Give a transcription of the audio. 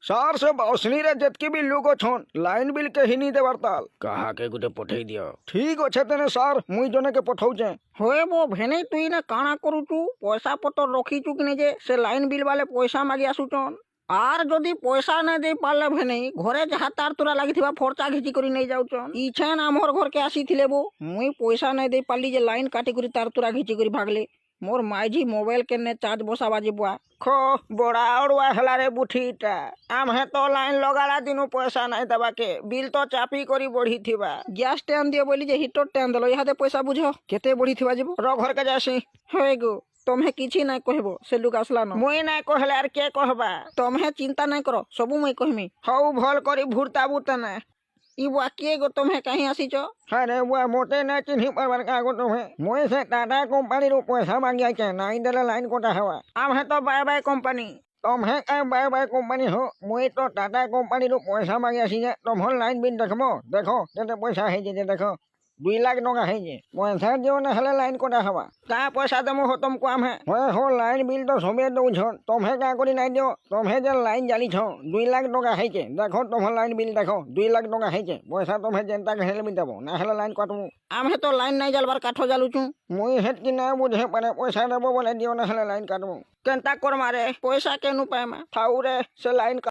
सार से बाउसनी रे जतकी बिल लोग छन लाइन बिल के ही नहीं देवार ताल कहा के गुटे पठेई दियो। ठीक अच्छे तेने सार मुई जने के पठाउचे। होए बो भेने तुई ना काना करूचु पैसा पतर रखीचु कि जे से लाइन बिल वाले पैसा मागी आसुचन आर जदि पैसा नहीं दे पाले भेने घरे जहाँ तार तुरा लगी फर्चा घिची करी नहीं जाउचन इछे ना मोर घर के आसी थिले बो मुई पैसा नहीं दे पाली जे लाइन काटी करी तार तुरा घिची करी भागले मोर माइझी मोबाइल के ने चार्ज बसा बाजी बुआ खो बड़ा उड़वा हला रे बुठीटा आम है तो लाइन लगाला दिनु पैसा नहीं दबा के बिल तो चापी करी बढ़ी थिबा। गैस टैन दियो बोली जे हीटर टैन दलो यहाँ पैसा बुझो केते बढ़ी थिबा जेबो रो घर के जासी हे गो तुम्हें किछि नहीं कहबो से लुक आसला न मुई नहीं कहले यार के कहबा तुम्हें चिंता नहीं करो सबू मुई कहमी हऊ भल करी भूरता बुतने ई वाक्य गो तुम्हें कहीं आसीच अरे वो मोटे न चिन्ही पर का गो तुम्हें मुई से टाटा कंपनी रो पैसा मांगिया के नहीं देले लाइन कोटा हवा आम है तो बाय बाय कंपनी तुम्हें कहीं बाय बाय कंपनी हो मुई तो टाटा कंपनी रो पैसा मांगिया सी तुम लाइन बिल देखमो देखो केते पैसा है जे देखो 2 लाख टका है जे पैसा जो न हले लाइन कोटा हवा का पैसा दमो हो तुमको आम है हो लाइन बिल तो सबे दउ छ तुम्हें का करी नहीं दियो तुम्हें जे लाइन जाली छ 2 लाख टका है जे देखो तुम लाइन बिल देखो 2 लाख टका है जे पैसा तुम्हें जनता के हेले देबो ना हले लाइन काटमु आम है तो लाइन नहीं जलबार काठो जालुचू मुई हेत कि ना बुझे पड़े पैसा देबो बोले दियो ना हले लाइन काटमु केनता कर मारे पैसा केनु पाए मा थाउ रे से लाइन